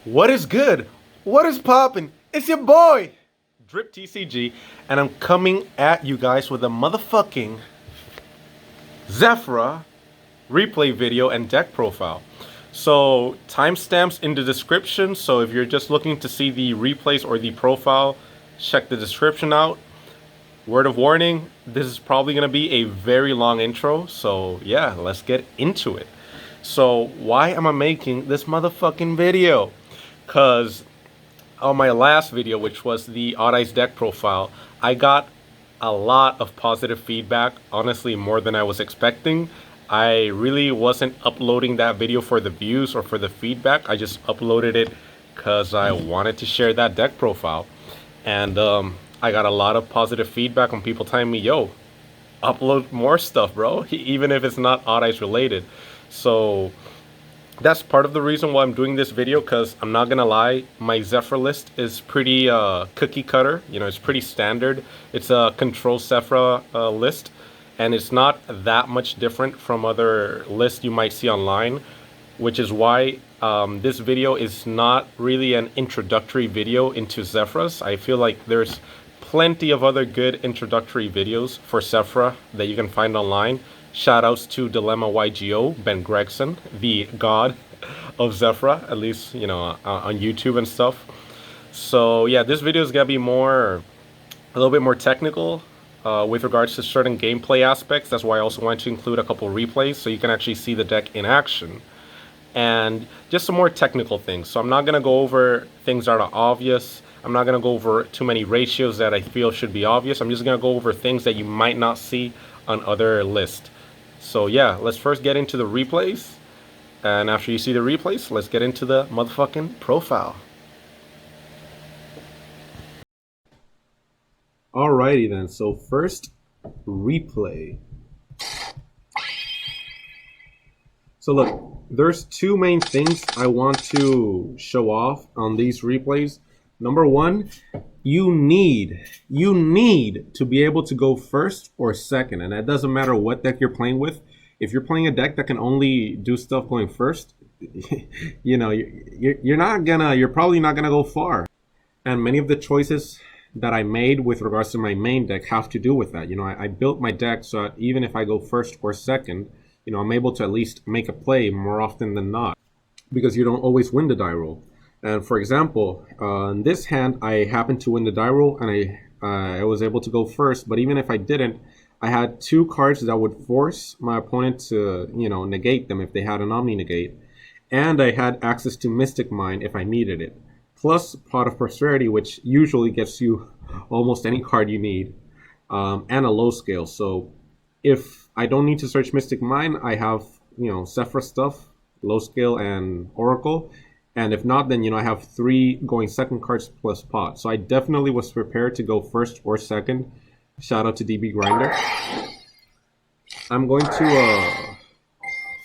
What is good? What is poppin'? It's your boy, Drip TCG, and I'm coming at you guys with a motherfucking Zefra replay video and deck profile. So timestamps in the description, so if you're just looking to see the replays or the profile, check the description out. Word of warning, this is probably going to be a very long intro, so yeah, let's get into it. So why am I making this motherfucking video? Because on my last video, which was the Odd Eyes deck profile, I got a lot of positive feedback, honestly more than I was expecting. I really wasn't uploading that video for the views or for the feedback. I just uploaded it because I wanted to share that deck profile. And I got a lot of positive feedback from people telling me, yo, upload more stuff, bro, even if it's not Odd Eyes related. So that's part of the reason why I'm doing this video, because I'm not gonna lie, my Zefra list is pretty cookie cutter. You know, it's pretty standard. It's a control Zefra list, and it's not that much different from other lists you might see online, which is why this video is not really an introductory video into Zefras. I feel like there's plenty of other good introductory videos for Zefra that you can find online. Shoutouts to Dilemma YGO, Ben Gregson, the god of Zefra, at least, you know, on YouTube and stuff. So yeah, this video is gonna be a little bit more technical with regards to certain gameplay aspects. That's why I also want to include a couple replays so you can actually see the deck in action. And just some more technical things. So I'm not gonna go over things that are obvious. I'm not gonna go over too many ratios that I feel should be obvious. I'm just gonna go over things that you might not see on other lists. So yeah, let's first get into the replays, and after you see the replays, let's get into the motherfucking profile. Alrighty then, so first, replay. So look, there's two main things I want to show off on these replays. Number one, you need to be able to go first or second, and that doesn't matter what deck you're playing with. If you're playing a deck that can only do stuff going first, you know, you're probably not gonna go far. And many of the choices that I made with regards to my main deck have to do with that. You know, I built my deck so that even if I go first or second, you know, I'm able to at least make a play more often than not, because you don't always win the die roll. And for example, in this hand, I happened to win the die roll, and I was able to go first. But even if I didn't, I had two cards that would force my opponent to, you know, negate them if they had an Omni Negate. And I had access to Mystic Mine if I needed it. Plus Pot of Prosperity, which usually gets you almost any card you need. And a low scale. So if I don't need to search Mystic Mine, I have, you know, Zefra stuff, low scale and Oracle. And if not, then, you know, I have 3 going second cards plus pot. So I definitely was prepared to go first or second. Shout out to DB Grinder. I'm going to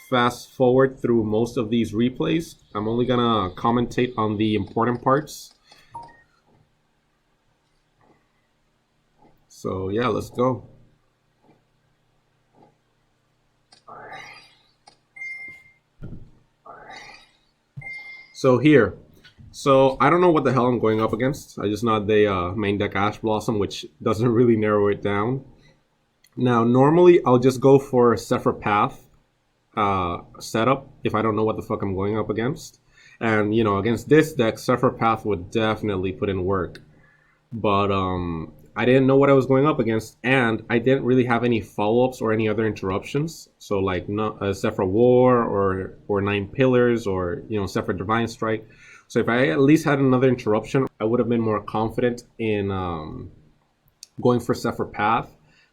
fast forward through most of these replays. I'm only going to commentate on the important parts. So yeah, let's go. So here, so I don't know what the hell I'm going up against. I just know the main deck Ash Blossom, which doesn't really narrow it down. Now, normally I'll just go for Zefra Path setup if I don't know what the fuck I'm going up against. And, you know, against this deck, Zefra Path would definitely put in work. But I didn't know what I was going up against, and I didn't really have any follow-ups or any other interruptions. So like not Zefra War or 9 Pillars or, you know, Zefra Divine Strike. So if I at least had another interruption, I would have been more confident in going for Zefra Path.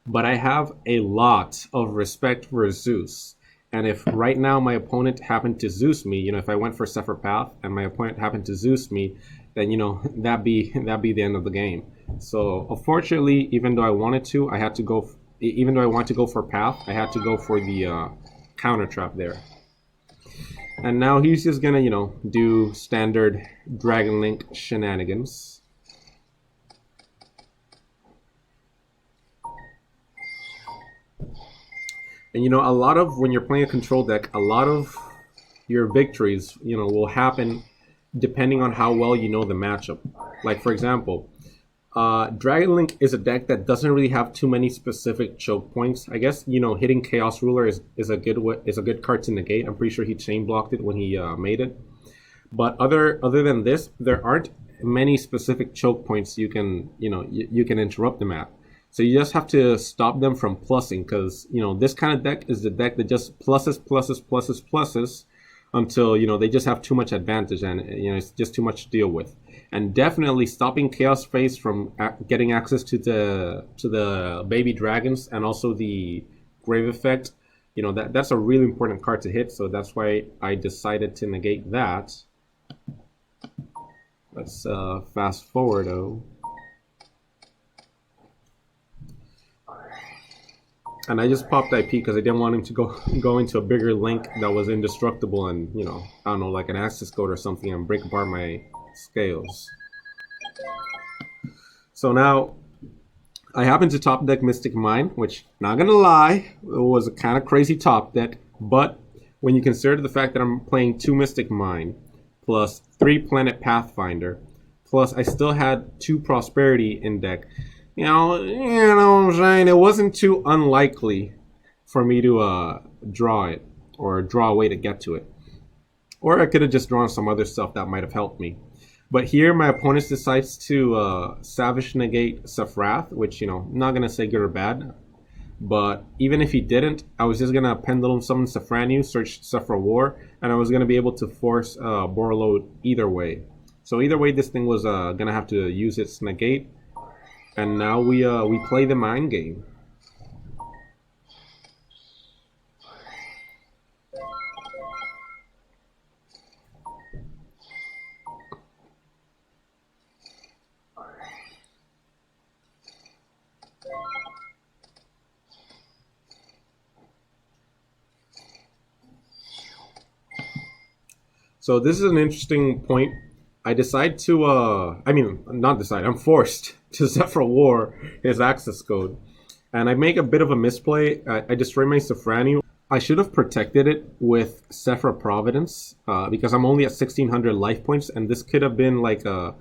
But I have a lot of respect for Zeus. And if right now my opponent happened to Zeus me, you know, if I went for Zefra Path and my opponent happened to Zeus me, then, you know, that'd be the end of the game. So unfortunately, even though I wanted to, I had to go. Even though I want to go for Path, I had to go for the counter trap there. And now he's just gonna, you know, do standard Dragon Link shenanigans. And you know, a lot of when you're playing a control deck, a lot of your victories, you know, will happen depending on how well you know the matchup. Like for example, Dragon Link is a deck that doesn't really have too many specific choke points. I guess, you know, hitting Chaos Ruler is a good card to negate. I'm pretty sure he chain blocked it when he made it. But other than this, there aren't many specific choke points you can interrupt them at. So you just have to stop them from plussing, because, you know, this kind of deck is the deck that just pluses until, you know, they just have too much advantage, and, you know, it's just too much to deal with. And definitely stopping Chaos Phase from getting access to the baby dragons and also the Grave Effect, you know, that's a really important card to hit. So that's why I decided to negate that. Let's fast forward though. And I just popped IP because I didn't want him to go into a bigger link that was indestructible and, you know, I don't know, like an access code or something, and break apart my scales. So now I happen to top deck Mystic Mine, which, not gonna lie, it was a kind of crazy top deck. But when you consider the fact that I'm playing 2 Mystic Mine plus 3 Planet Pathfinder, plus I still had 2 Prosperity in deck, you know what I'm saying? It wasn't too unlikely for me to draw it, or draw a way to get to it. Or I could have just drawn some other stuff that might have helped me. But here my opponent decides to Savage negate Zefrath, which, you know, I'm not going to say good or bad. But even if he didn't, I was just going to Pendulum Summon Zefraniu, search Zefra War, and I was going to be able to force Borrelsword either way. So either way, this thing was going to have to use its negate. And now we play the mind game. So this is an interesting point. I decide to, I'm forced to Zefra War his access code. And I make a bit of a misplay. I destroy my Zefraniu. I should have protected it with Zefra Providence, because I'm only at 1600 life points, and this could have been like a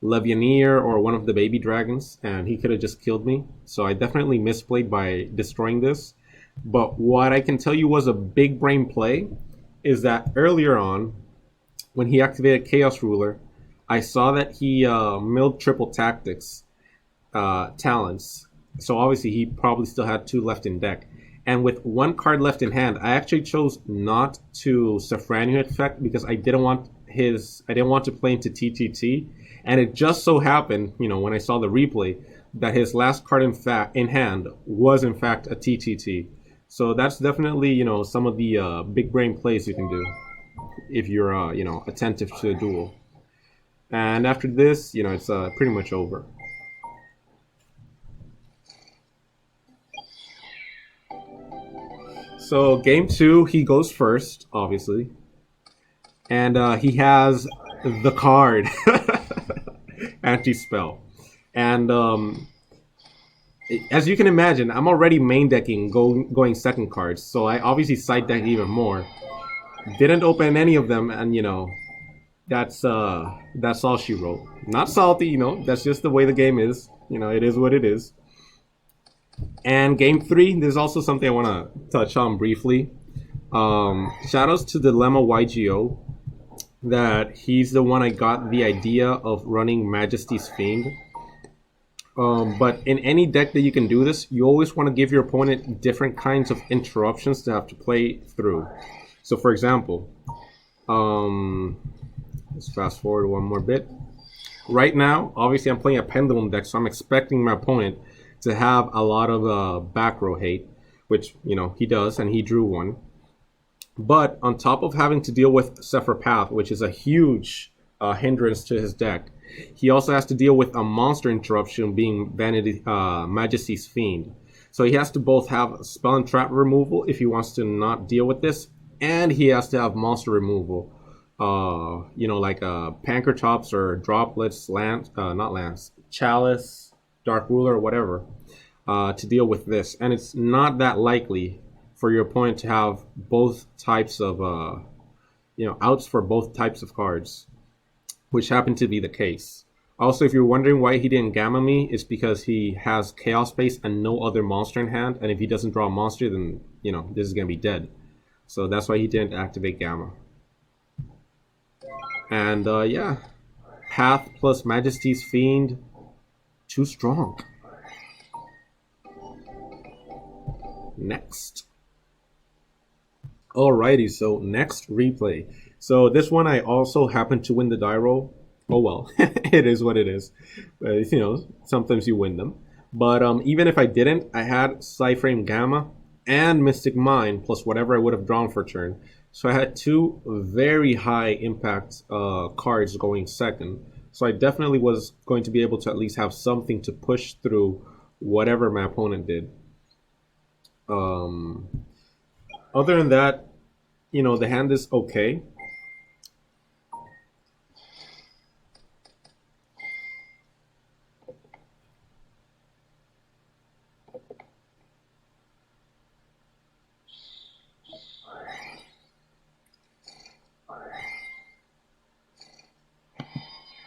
Levianeer or one of the baby dragons, and he could have just killed me. So I definitely misplayed by destroying this. But what I can tell you was a big brain play is that earlier on, when he activated Chaos Ruler, I saw that he milled triple tactics talents. So obviously he probably still had 2 left in deck. And with 1 card left in hand, I actually chose not to Zefraniu effect because I didn't want to play into TTT. And it just so happened, you know, when I saw the replay, that his last card in hand was in fact a TTT. So that's definitely, you know, some of the big brain plays you can do if you're you know, attentive to a duel. And after this, you know, it's pretty much over. So game 2, he goes first, obviously, and he has the card anti-spell. And as you can imagine, I'm already main decking going second cards, so I obviously side deck even more. Didn't open any of them, and, you know, that's all she wrote. Not salty, you know, that's just the way the game is. You know, it is what it is. And game 3, there's also something I want to touch on briefly. Shoutouts to Dilemma YGO, that he's the one I got the idea of running Majesty's Fiend. But in any deck that you can do this, you always want to give your opponent different kinds of interruptions to have to play through. So for example, let's fast forward one more bit. Right now, obviously I'm playing a Pendulum deck, so I'm expecting my opponent to have a lot of back row hate, which, you know, he does, and he drew one. But on top of having to deal with Zefra Path, which is a huge hindrance to his deck, he also has to deal with a monster interruption being Majesty's Fiend. So he has to both have spell and trap removal if he wants to not deal with this, and he has to have monster removal. You know, like Pankratops or Droplets, not Lance, Chalice, Dark Ruler, or whatever, to deal with this. And it's not that likely for your opponent to have both types of, you know, outs for both types of cards. which happened to be the case. Also, if you're wondering why he didn't Gamma me, it's because he has Chaos Space and no other monster in hand, and if he doesn't draw a monster, then, you know, this is going to be dead. So that's why he didn't activate Gamma. And, yeah. Path plus Majesty's Fiend. Too strong. Next. Alrighty, so next replay. So this one I also happened to win the die roll. Oh well, it is what it is. You know, sometimes you win them. But even if I didn't, I had PSY-Frame Gamma and Mystic Mine plus whatever I would have drawn for turn. So I had two very high impact cards going second. So I definitely was going to be able to at least have something to push through whatever my opponent did. Other than that, you know, the hand is okay.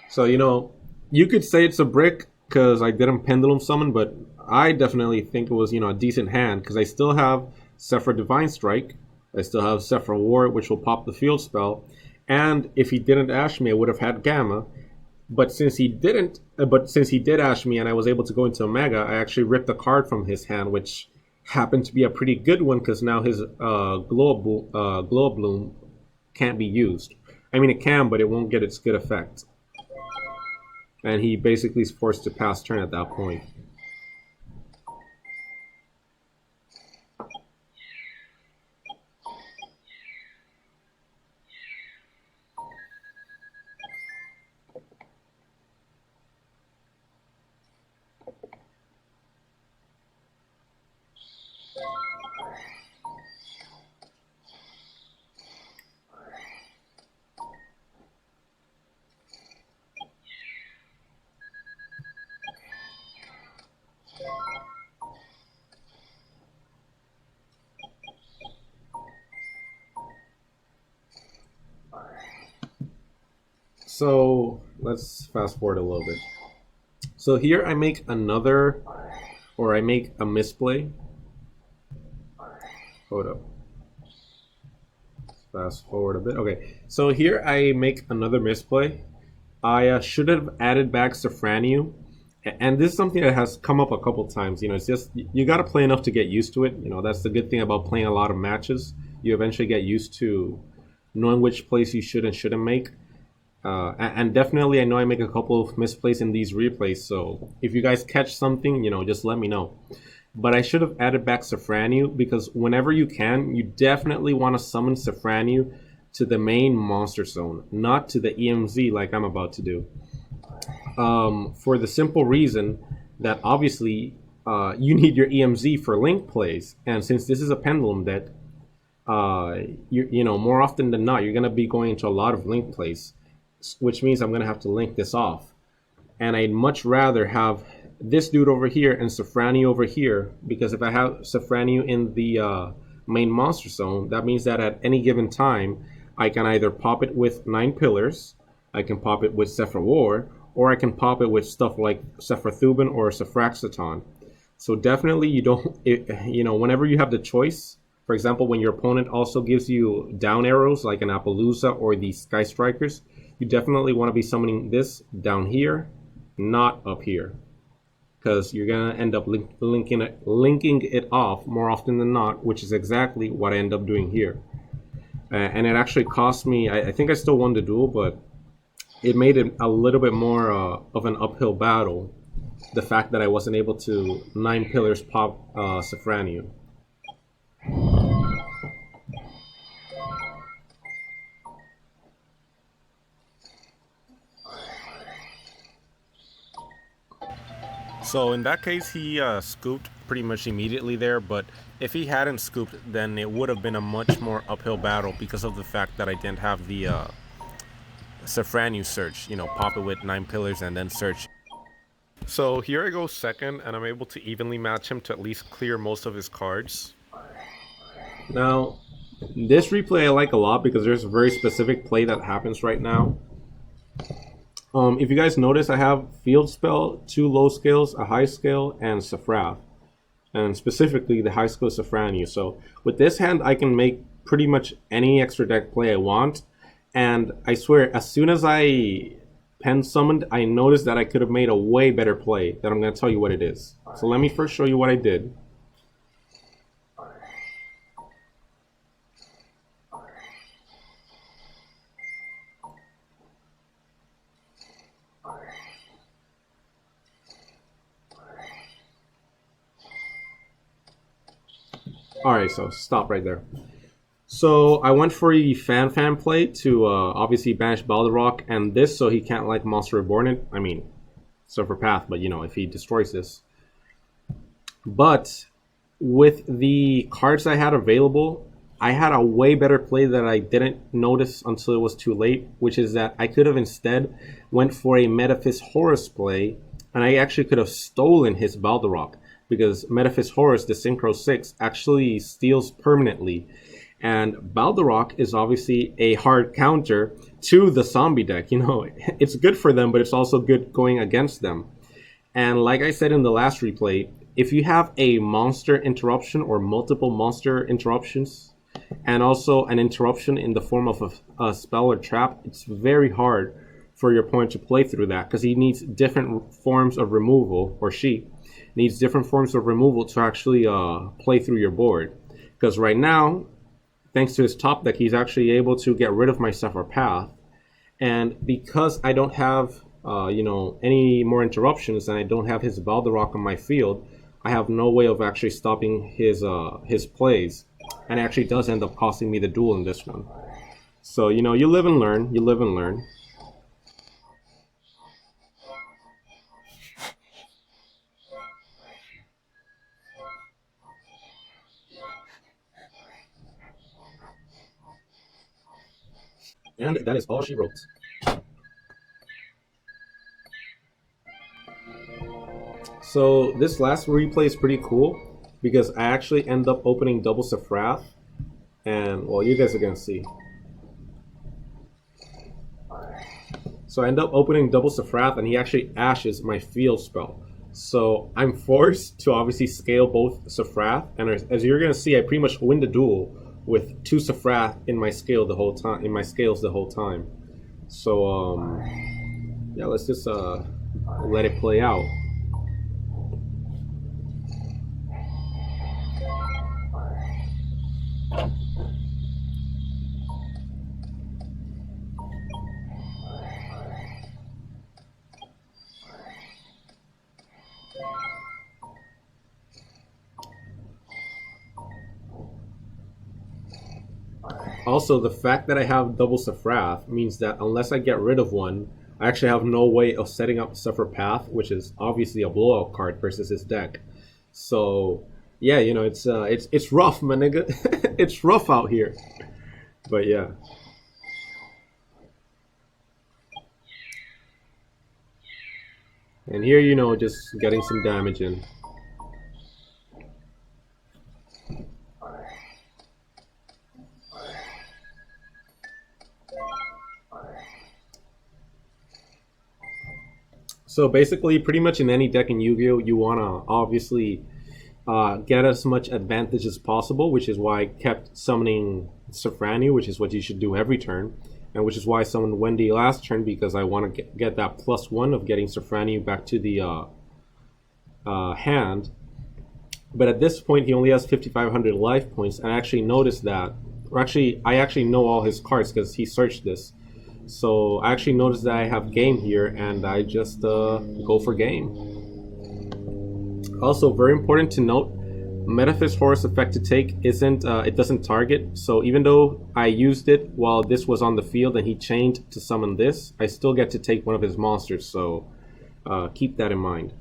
So, you know, you could say it's a brick because I didn't Pendulum Summon, but I definitely think it was, you know, a decent hand because I still have Zefra Divine Strike. I still have Zefra War, which will pop the field spell. And if he didn't Ash me, I would have had Gamma. But since he didn't, since he did Ash me and I was able to go into Omega, I actually ripped a card from his hand, which happened to be a pretty good one because now his Glow Bloom can't be used. I mean, it can, but it won't get its good effect. And he basically is forced to pass turn at that point. So let's fast forward a little bit. So here I make another, or I make a misplay. Hold up. Fast forward a bit. Okay, so here I make another misplay. I should have added back Zefraniu. And this is something that has come up a couple times. You know, it's just, you got to play enough to get used to it. You know, that's the good thing about playing a lot of matches. You eventually get used to knowing which plays you should and shouldn't make. And definitely, I know I make a couple of misplays in these replays, so if you guys catch something, you know, just let me know. But I should have added back Zefraniu, because whenever you can, you definitely want to summon Zefraniu to the main monster zone, not to the EMZ like I'm about to do. For the simple reason that obviously you need your EMZ for link plays, and since this is a pendulum deck, you know, more often than not, you're going to be going into a lot of link plays, which means I'm going to have to link this off. And I'd much rather have this dude over here and Zefraniu over here, because if I have Zefraniu in the main monster zone, that means that at any given time, I can either pop it with 9 pillars, I can pop it with Zefra War, or I can pop it with stuff like Zefrathuban or Zefraxciton. So definitely you know, whenever you have the choice, for example, when your opponent also gives you down arrows like an Appaloosa or the Sky Strikers, you definitely want to be summoning this down here, not up here, because you're going to end up linking it off more often than not, which is exactly what I end up doing here. And it actually cost me, I think I still won the duel, but it made it a little bit more of an uphill battle, the fact that I wasn't able to 9 pillars pop Zefraniu. So in that case, he scooped pretty much immediately there, but if he hadn't scooped, then it would have been a much more uphill battle because of the fact that I didn't have the Zefraniu search, you know, pop it with 9 pillars and then search. So here I go second, and I'm able to evenly match him to at least clear most of his cards. Now, this replay I like a lot because there's a very specific play that happens right now. If you guys notice, I have Field Spell, 2 low scales, a high scale, and Zefrath. And specifically the high skill Zefraniu. So with this hand, I can make pretty much any extra deck play I want. And I swear, as soon as I pen summoned, I noticed that I could have made a way better play that I'm going to tell you what it is. So let me first show you what I did. Alright, so stop right there. So I went for a fan play to obviously banish Balderrock and this so he can't like Monster Reborn it. I mean, Zefra Path, but you know, if he destroys this. But with the cards I had available, I had a way better play that I didn't notice until it was too late, which is that I could have instead went for a Metaphys Horus play, and I actually could have stolen his Balderrock, because Metaphys Horus, the Synchro 6, actually steals permanently. And Balderrock is obviously a hard counter to the zombie deck. You know, it's good for them, but it's also good going against them. And like I said in the last replay, if you have a monster interruption or multiple monster interruptions, and also an interruption in the form of a spell or trap, it's very hard for your opponent to play through that, because he needs different forms of removal, or she needs different forms of removal to actually play through your board. Because right now, thanks to his top deck, he's actually able to get rid of my Zefra Path. And because I don't have you know, any more interruptions, and I don't have his Balderrock on my field, I have no way of actually stopping his plays. And it actually does end up costing me the duel in this one. So, you know, you live and learn. You live and learn. And that is all she wrote. So this last replay is pretty cool, because I actually end up opening double Zefrath, and well, you guys are gonna see. So I end up opening double Zefrath, and he actually ashes my field spell. So I'm forced to obviously scale both Zefrath, and as you're gonna see, I pretty much win the duel with 2 Zefrath in my scale the whole time. In my scales the whole time. So yeah, let's just let it play out. Also, the fact that I have double Zefrath means that unless I get rid of one, I actually have no way of setting up Zefra Path, which is obviously a blowout card versus his deck. So yeah, you know, it's rough, my nigga. It's rough out here. But yeah. And here, you know, just getting some damage in. So basically, pretty much in any deck in Yu-Gi-Oh, you want to obviously get as much advantage as possible, which is why I kept summoning Zefraniu, which is what you should do every turn, and which is why I summoned Wendy last turn, because I want to get that +1 of getting Zefraniu back to the hand. But at this point, he only has 5,500 life points, and I actually noticed that, or actually, I actually know all his cards because he searched this. So I actually noticed that I have game here, and I just go for game. Also, very important to note, Metaphys Horus effect to take isn't, it doesn't target. So even though I used it while this was on the field and he chained to summon this, I still get to take one of his monsters. So keep that in mind.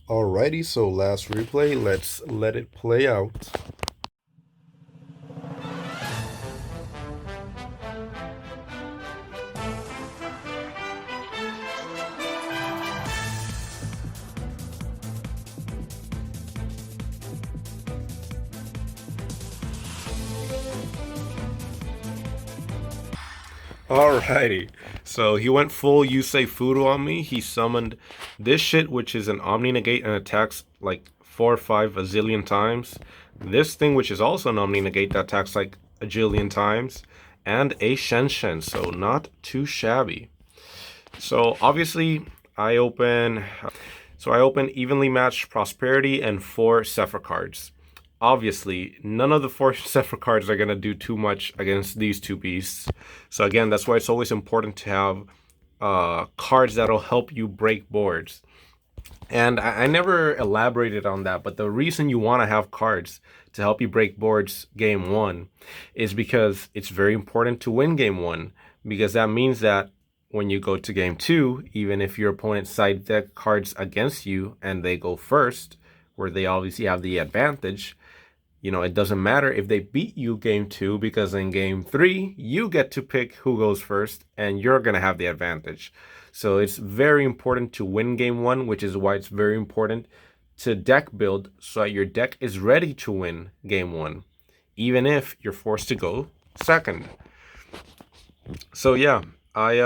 Alrighty, so last replay, let's let it play out. Alrighty, so he went full Yusei Fudo on me. He summoned this shit, which is an Omni Negate and attacks like 4 or 5 a zillion times. This thing, which is also an Omni Negate that attacks like a jillion times. And a Shen, so not too shabby. So obviously, I open Evenly Matched Prosperity and 4 Zefra cards. Obviously, none of the 4 Zefra cards are going to do too much against these two beasts. So again, that's why it's always important to have cards that'll help you break boards. And I never elaborated on that, but the reason you want to have cards to help you break boards game 1 is because it's very important to win game 1, because that means that when you go to game 2, even if your opponent side deck cards against you and they go first, where they obviously have the advantage, you know, it doesn't matter if they beat you game 2, because in game 3, you get to pick who goes first and you're going to have the advantage. So it's very important to win game 1, which is why it's very important to deck build so that your deck is ready to win game 1, even if you're forced to go second. So yeah, I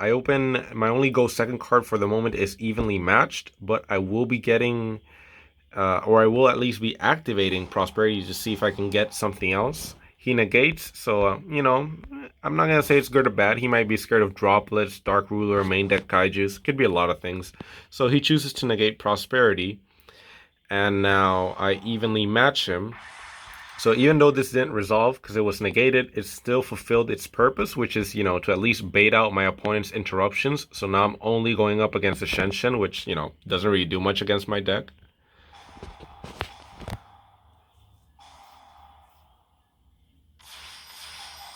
open, my only go second card for the moment is Evenly Matched, but I will be getting, or I will at least be activating Prosperity to see if I can get something else. He negates, so, you know, I'm not going to say it's good or bad. He might be scared of Droplets, Dark Ruler, main deck Kaijus. Could be a lot of things. So he chooses to negate Prosperity. And now I evenly match him. So even though this didn't resolve because it was negated, it still fulfilled its purpose, which is, you know, to at least bait out my opponent's interruptions. So now I'm only going up against the Shen, which, you know, doesn't really do much against my deck.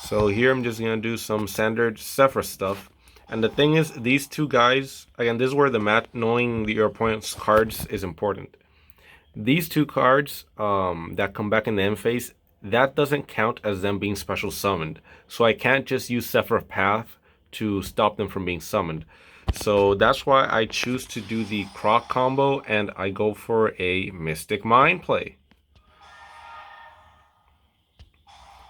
So here I'm just going to do some standard Zefra stuff. And the thing is, these two guys, again, this is where the knowing your opponent's cards is important. These two cards that come back in the end phase, that doesn't count as them being special summoned. So I can't just use Zefra Path to stop them from being summoned. So that's why I choose to do the Croc combo and I go for a Mystic Mind play.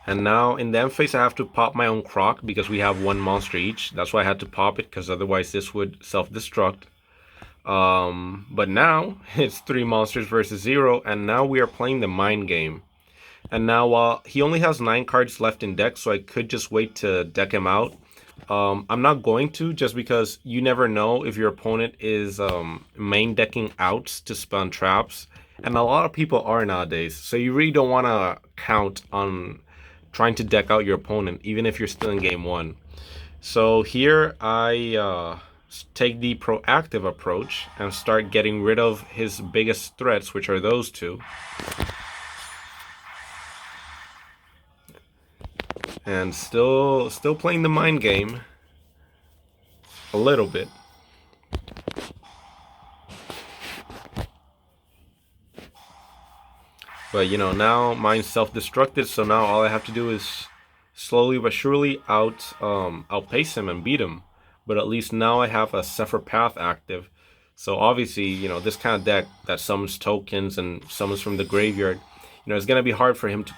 And now in the end phase I have to pop my own Croc because we have 1 monster each. That's why I had to pop it, because otherwise this would self-destruct. But now it's 3 monsters versus 0, and now we are playing the mind game. And now while he only has 9 cards left in deck, so I could just wait to deck him out. I'm not going to, just because you never know if your opponent is main decking outs to spawn traps, and a lot of people are nowadays. So you really don't want to count on trying to deck out your opponent, even if you're still in game 1. So here I take the proactive approach and start getting rid of his biggest threats, which are those two. And still playing the mind game a little bit. But you know, now mine's self-destructed, so now all I have to do is slowly but surely outpace him and beat him. But at least now I have a Zefra Path active. So obviously, you know, this kind of deck that summons tokens and summons from the graveyard, you know, it's gonna be hard for him to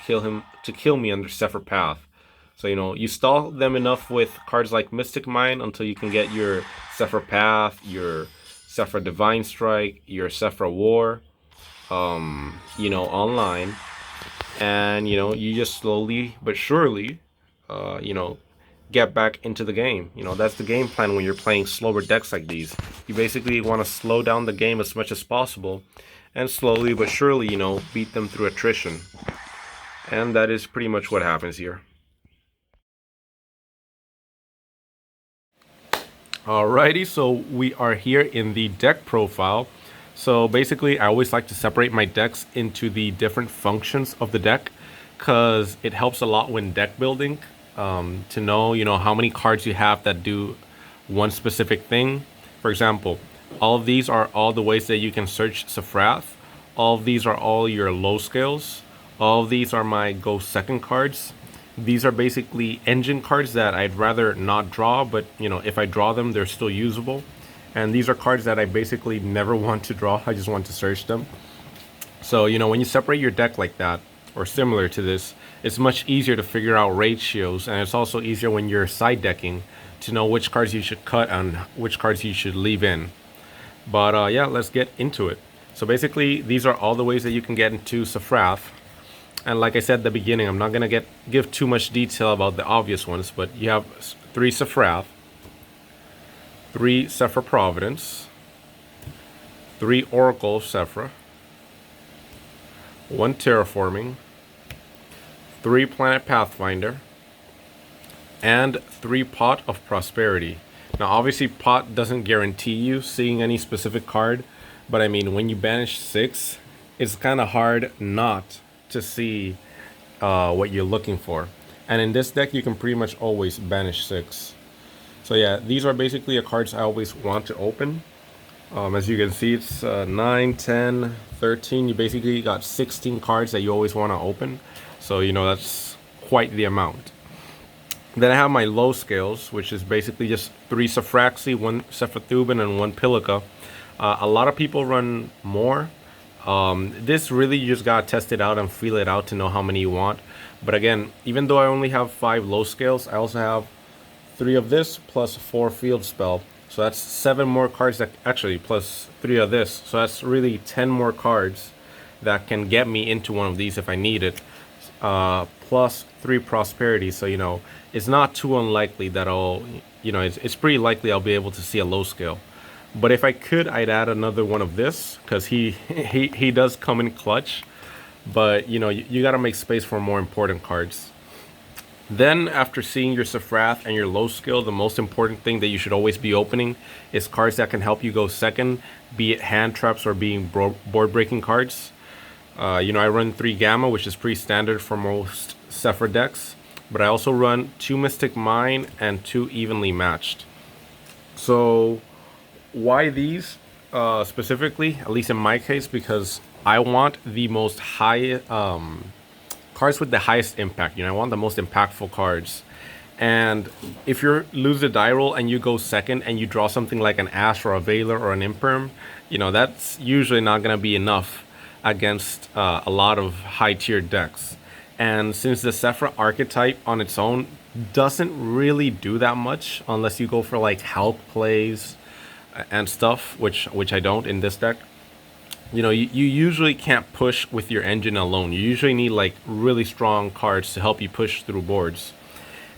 kill me under Zefra Path. So, you know, you stall them enough with cards like Mystic Mind until you can get your Zefra Path, your Zefra Divine Strike, your Zefra War, you know, online. And, you know, you just slowly but surely, you know, get back into the game. You know, that's the game plan when you're playing slower decks like these. You basically want to slow down the game as much as possible and slowly but surely, you know, beat them through attrition. And that is pretty much what happens here. Alrighty, so we are here in the deck profile. So basically, I always like to separate my decks into the different functions of the deck, because it helps a lot when deck building, to know, you know, how many cards you have that do one specific thing. For example, all of these are all the ways that you can search Zefrath. All of these are all your low scales. All of these are my go second cards. These are basically engine cards that I'd rather not draw, but you know, if I draw them, they're still usable. And these are cards that I basically never want to draw. I just want to search them. So, you know, when you separate your deck like that, or similar to this, it's much easier to figure out ratios, and it's also easier when you're side decking to know which cards you should cut and which cards you should leave in. But yeah, let's get into it. So basically, these are all the ways that you can get into Zefrath. And like I said at the beginning, I'm not gonna give too much detail about the obvious ones, but you have 3 Zefrath, 3 Zefra Providence, 3 Oracle of Zefra, 1 Terraforming, 3 Planet Pathfinder, and 3 Pot of Prosperity. Now obviously Pot doesn't guarantee you seeing any specific card, but I mean when you banish 6, it's kind of hard not to see what you're looking for. And in this deck you can pretty much always banish 6. So yeah, these are basically the cards I always want to open. As you can see, it's 9, 10, 13. You basically got 16 cards that you always want to open. So, you know, that's quite the amount. Then I have my low scales, which is basically just 3 Zefraxi, 1 Zefrathuban, and 1 Pilica. A lot of people run more. This really you just gotta test it out and feel it out to know how many you want. But again, even though I only have 5 low scales, I also have 3 of this plus 4 field spell. So that's 7 more cards that actually plus 3 of this. So that's really 10 more cards that can get me into one of these if I need it. Plus 3 prosperity. So, you know, it's not too unlikely that it's pretty likely I'll be able to see a low scale. But if I could, I'd add another one of this because he does come in clutch. But, you know, you got to make space for more important cards. Then, after seeing your Zefrath and your low skill, the most important thing that you should always be opening is cards that can help you go second, be it hand traps or being board breaking cards. You know, I run 3 Gamma, which is pretty standard for most Zefra decks, but I also run 2 Mystic Mine and 2 Evenly Matched. So, why these specifically? At least in my case, because I want the most high cards with the highest impact. You know, I want the most impactful cards. And if you lose the die roll and you go second and you draw something like an Ash or a Veiler or an Imperm, you know, that's usually not going to be enough against a lot of high tier decks. And since the Zefra archetype on its own doesn't really do that much unless you go for like health plays and stuff, which I don't in this deck. You know, you usually can't push with your engine alone. You usually need like really strong cards to help you push through boards.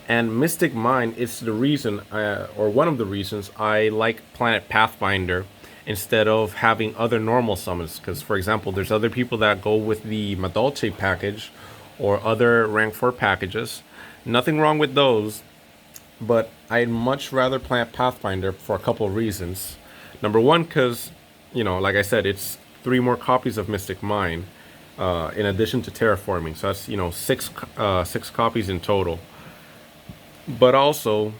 And Mystic Mine is the reason, or one of the reasons, I like Planet Pathfinder instead of having other normal summons. Because, for example, there's other people that go with the Madolche package or other rank 4 packages. Nothing wrong with those, but I'd much rather Planet Pathfinder for a couple of reasons. Number one, because, you know, like I said, it's 3 more copies of Mystic Mine in addition to Terraforming. So that's, you know, 6 copies in total. But also,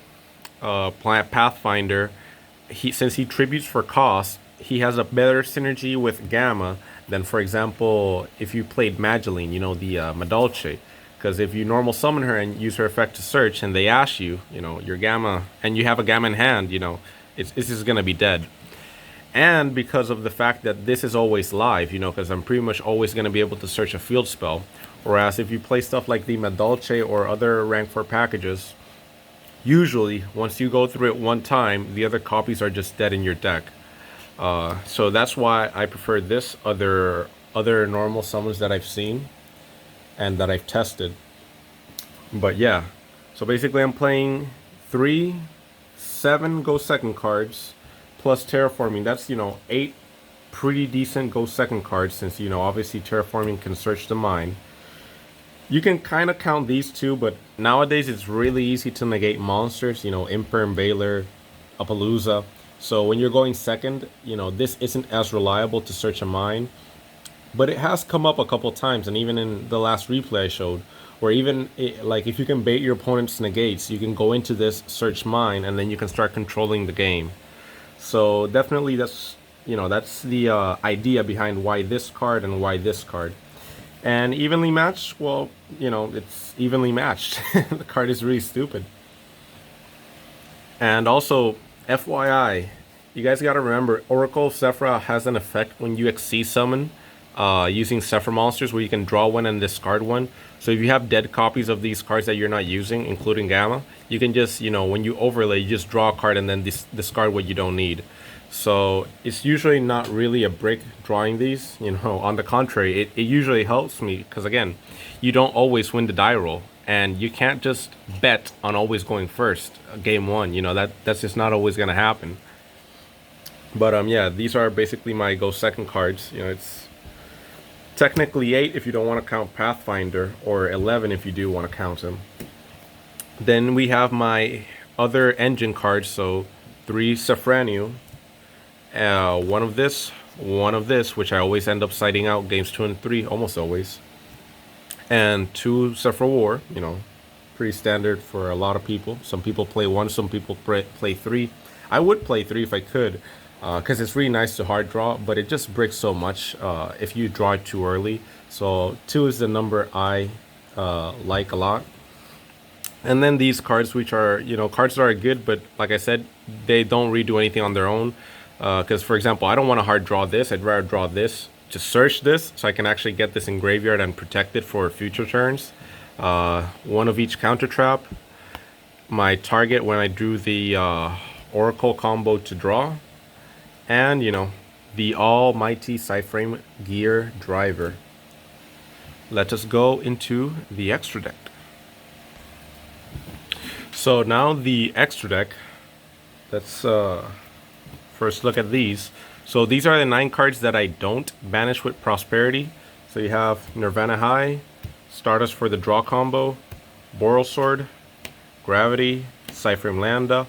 Planet Pathfinder, since he tributes for cost, he has a better synergy with Gamma than, for example, if you played Mageline, you know, the Madolche. Because if you normal summon her and use her effect to search and they ash you, you know, your Gamma, and you have a Gamma in hand, you know, this is going to be dead. And because of the fact that this is always live, you know, because I'm pretty much always going to be able to search a field spell. Whereas if you play stuff like the Madolche or other rank 4 packages, usually once you go through it one time, the other copies are just dead in your deck. So that's why I prefer this other normal summons that I've seen and that I've tested. But yeah, so basically I'm playing 3, 7 go second cards plus Terraforming. That's, you know, 8 pretty decent go second cards, since, you know, obviously Terraforming can search the mine. You can kind of count these 2, but nowadays it's really easy to negate monsters, you know, Imperm, Veiler, Appaloosa. So when you're going second, you know, this isn't as reliable to search a mine. But it has come up a couple times, and even in the last replay I showed, where even like if you can bait your opponent's negates, you can go into this search mine and then you can start controlling the game. So definitely that's, you know, that's the idea behind why this card and why this card. And evenly matched, well, you know, it's evenly matched. The card is really stupid. And also, FYI, you guys gotta remember, Oracle of Zefra has an effect when you XC summon using Zefra monsters where you can draw one and discard one. So if you have dead copies of these cards that you're not using, including Gamma, you can just, you know, when you overlay, you just draw a card and then discard what you don't need. So it's usually not really a brick drawing these, you know. On the contrary, it usually helps me because, again, you don't always win the die roll, and you can't just bet on always going first game one. You know, that's just not always going to happen. But yeah, these are basically my go second cards. You know, it's technically 8 if you don't want to count Pathfinder, or 11 if you do want to count him. Then we have my other engine cards, so 3 Zefraniu, one of this, which I always end up siding out games 2 and 3, almost always, and 2 Zefra War, you know, pretty standard for a lot of people. Some people play 1, some people play 3. I would play 3 if I could, because it's really nice to hard draw, but it just bricks so much if you draw it too early. So 2 is the number I like a lot. And then these cards, which are, you know, cards that are good, but like I said, they don't really do anything on their own. Because, for example, I don't want to hard draw this. I'd rather draw this to search this so I can actually get this in graveyard and protect it for future turns. One of each counter trap. My target when I do the Oracle combo to draw. And, you know, the almighty PSY-Framegear Driver. Let us go into the extra deck. So now the extra deck, let's first look at these. So these are the 9 cards that I don't banish with Prosperity. So you have Nirvana High, Stardust for the draw combo, Borrelsword, Gravity, PSY-Frame Lambda,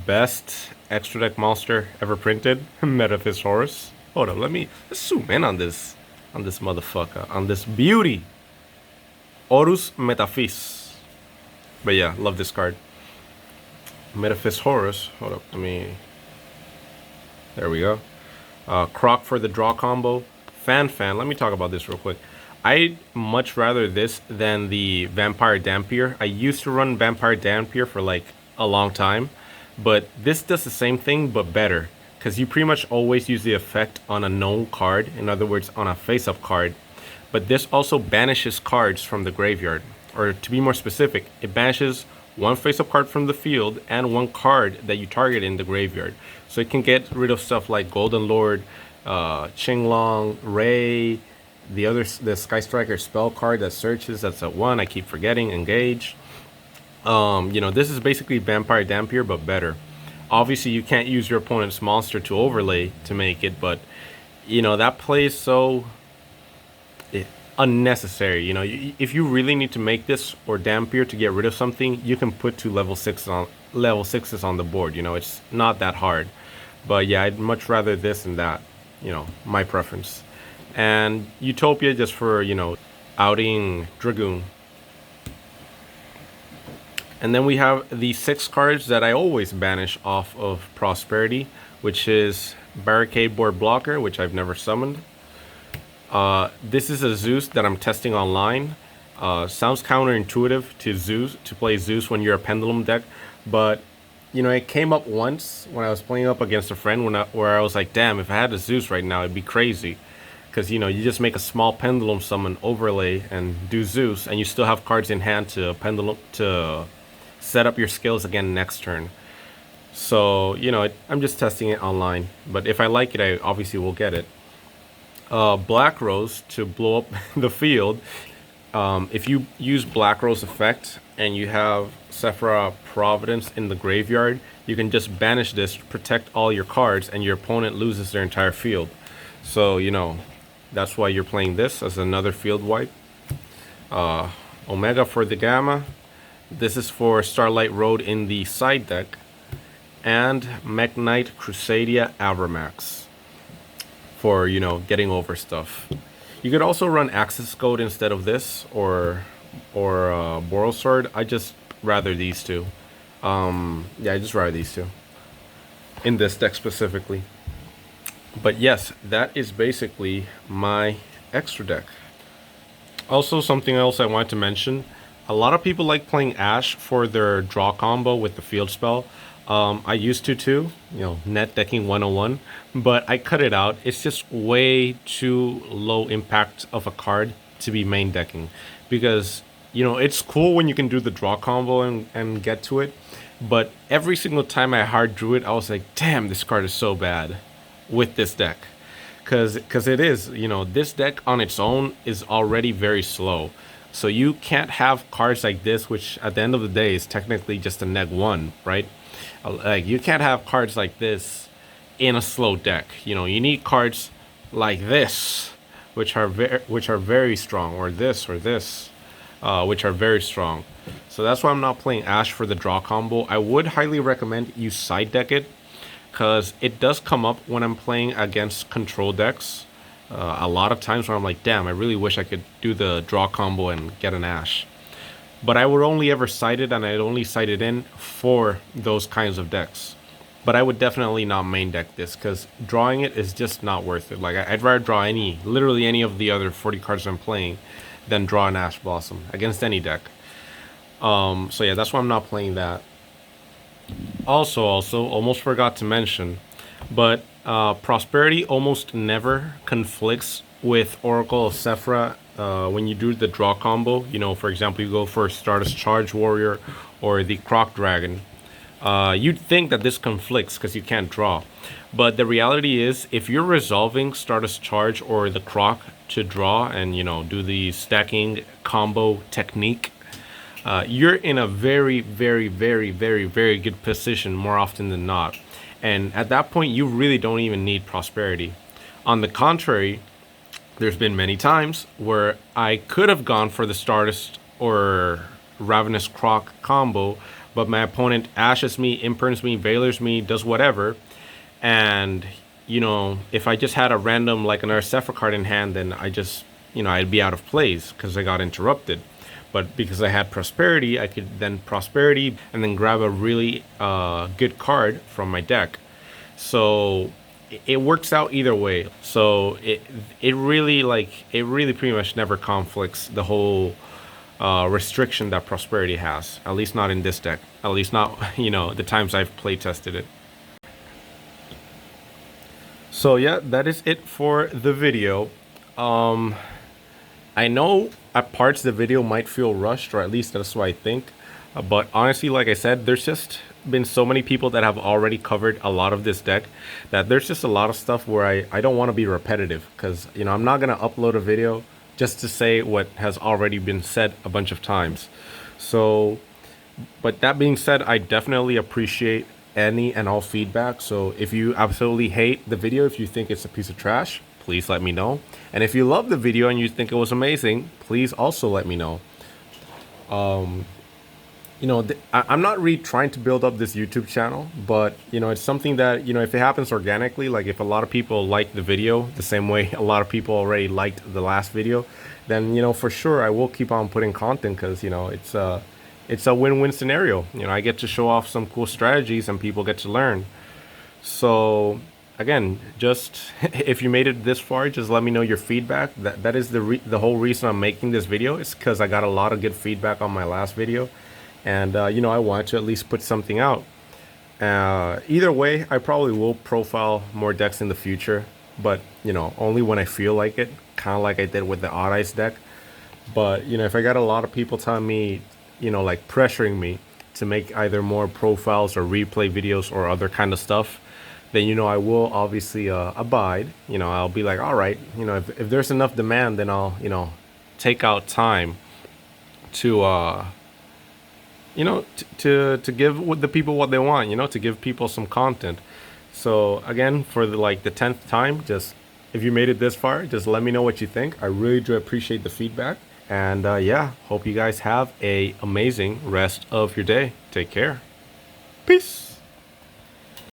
best extra deck monster ever printed, Metaphys Horus. Hold up, let's zoom in on this motherfucker, on this beauty. Horus Metaphys. But yeah, love this card. Metaphys Horus. Hold up, there we go. Croc for the draw combo. Fan. Let me talk about this real quick. I'd much rather this than the Vampire Dampier. I used to run Vampire Dampier for like a long time, but this does the same thing but better, because you pretty much always use the effect on a known card, in other words on a face-up card. But this also banishes cards from the graveyard, or to be more specific, it banishes 1 face-up card from the field and 1 card that you target in the graveyard. So it can get rid of stuff like Golden Lord, Qinglong, Ray, the Sky Striker spell card that searches, that's at 1, I keep forgetting, Engage. You know, this is basically Vampire Dampier but better. Obviously you can't use your opponent's monster to overlay to make it, but you know, that plays so unnecessary. You know, if you really need to make this or Dampier to get rid of something, you can put 2 level 6s on the board. You know, it's not that hard. But yeah, I'd much rather this than that, you know, my preference. And Utopia just for, you know, outing Dragoon. And then we have the 6 cards that I always banish off of Prosperity, which is Barricadeborg Blocker, which I've never summoned. This is a ZEUS that I'm testing online. Sounds counterintuitive to ZEUS, to play ZEUS when you're a Pendulum deck, but you know, it came up once when I was playing up against a friend where I was like, damn, if I had a ZEUS right now, it'd be crazy. Because, you know, you just make a small Pendulum summon, overlay, and do ZEUS, and you still have cards in hand to Pendulum to set up your skills again next turn. So, you know, I'm just testing it online, but if I like it, I obviously will get it. Black Rose to blow up the field. If you use Black Rose effect and you have Zefra Providence in the graveyard, you can just banish this to protect all your cards and your opponent loses their entire field. So, you know, that's why you're playing this as another field wipe. Omega for the Gamma. This is for Starlight Road in the side deck. And Mech Knight Crusadia Avramax for, you know, getting over stuff. You could also run Axis Code instead of this, or Borrelsword. I just rather these two. Yeah, I just rather these two in this deck specifically. But yes, that is basically my extra deck. Also, something else I wanted to mention. A lot of people like playing Ash for their draw combo with the field spell. I used to too, net decking 101, but I cut it out. It's just way too low impact of a card to be main decking, because it's cool when you can do the draw combo and get to it, but every single time I hard drew it, I was like, damn, this card is so bad with this deck. Because it is, this deck on its own is already very slow. So you can't have cards like this, which at the end of the day is technically just a neg 1, right? Like, you can't have cards like this in a slow deck. You need cards like this, which are very strong, or this, which are very strong. So that's why I'm not playing Ash for the draw combo. I would highly recommend you side deck it, because it does come up when I'm playing against control decks. A lot of times where I'm like, damn, I really wish I could do the draw combo and get an Ash. But I would only ever side it, and I'd only side it in for those kinds of decks. But I would definitely not main deck this, because drawing it is just not worth it. Like, I'd rather draw literally any of the other 40 cards I'm playing than draw an Ash Blossom against any deck. So yeah, that's why I'm not playing that. Also, almost forgot to mention, but Prosperity almost never conflicts with Oracle of Zefra when you do the draw combo. For example, you go for Stardust Charge Warrior or the Crocodragon. You'd think that this conflicts because you can't draw. But the reality is, if you're resolving Stardust Charge or the Croc to draw and, do the stacking combo technique, you're in a very, very, very, very, very good position more often than not. And at that point, you really don't even need Prosperity. On the contrary, there's been many times where I could have gone for the Stardust or Ravenous Croc combo, but my opponent ashes me, imprints me, veilers me, does whatever. And, if I just had a random, like another Zefra card in hand, then I just, I'd be out of plays because I got interrupted. But because I had Prosperity, I could then Prosperity and then grab a really good card from my deck. So it works out either way. So it really pretty much never conflicts the whole restriction that Prosperity has. At least not in this deck. At least not, the times I've play tested it. So yeah, that is it for the video. I know at parts the video might feel rushed, or at least that's what I think. But honestly, like I said, there's just been so many people that have already covered a lot of this deck that there's just a lot of stuff where I don't want to be repetitive, because I'm not going to upload a video just to say what has already been said a bunch of times. So, but that being said, I definitely appreciate any and all feedback. So if you absolutely hate the video, if you think it's a piece of trash, please let me know. And if you love the video and you think it was amazing, please also let me know. I'm not really trying to build up this YouTube channel, but it's something that, if it happens organically, like if a lot of people like the video the same way a lot of people already liked the last video, then for sure I will keep on putting content, because it's a win-win scenario. I get to show off some cool strategies and people get to learn. So again, just if you made it this far, just let me know your feedback. That is the whole reason I'm making this video. It's because I got a lot of good feedback on my last video, and I want to at least put something out. Either way, I probably will profile more decks in the future, but only when I feel like it, kind of like I did with the Odd Eyes deck. But if I got a lot of people telling me, like pressuring me to make either more profiles or replay videos or other kind of stuff, then I will obviously abide. I'll be like, all right, if there's enough demand, then I'll take out time to to give the people what they want, to give people some content. So again, for the 10th time, just if you made it this far, just let me know what you think. I really do appreciate the feedback. And yeah, hope you guys have a amazing rest of your day. Take care. Peace.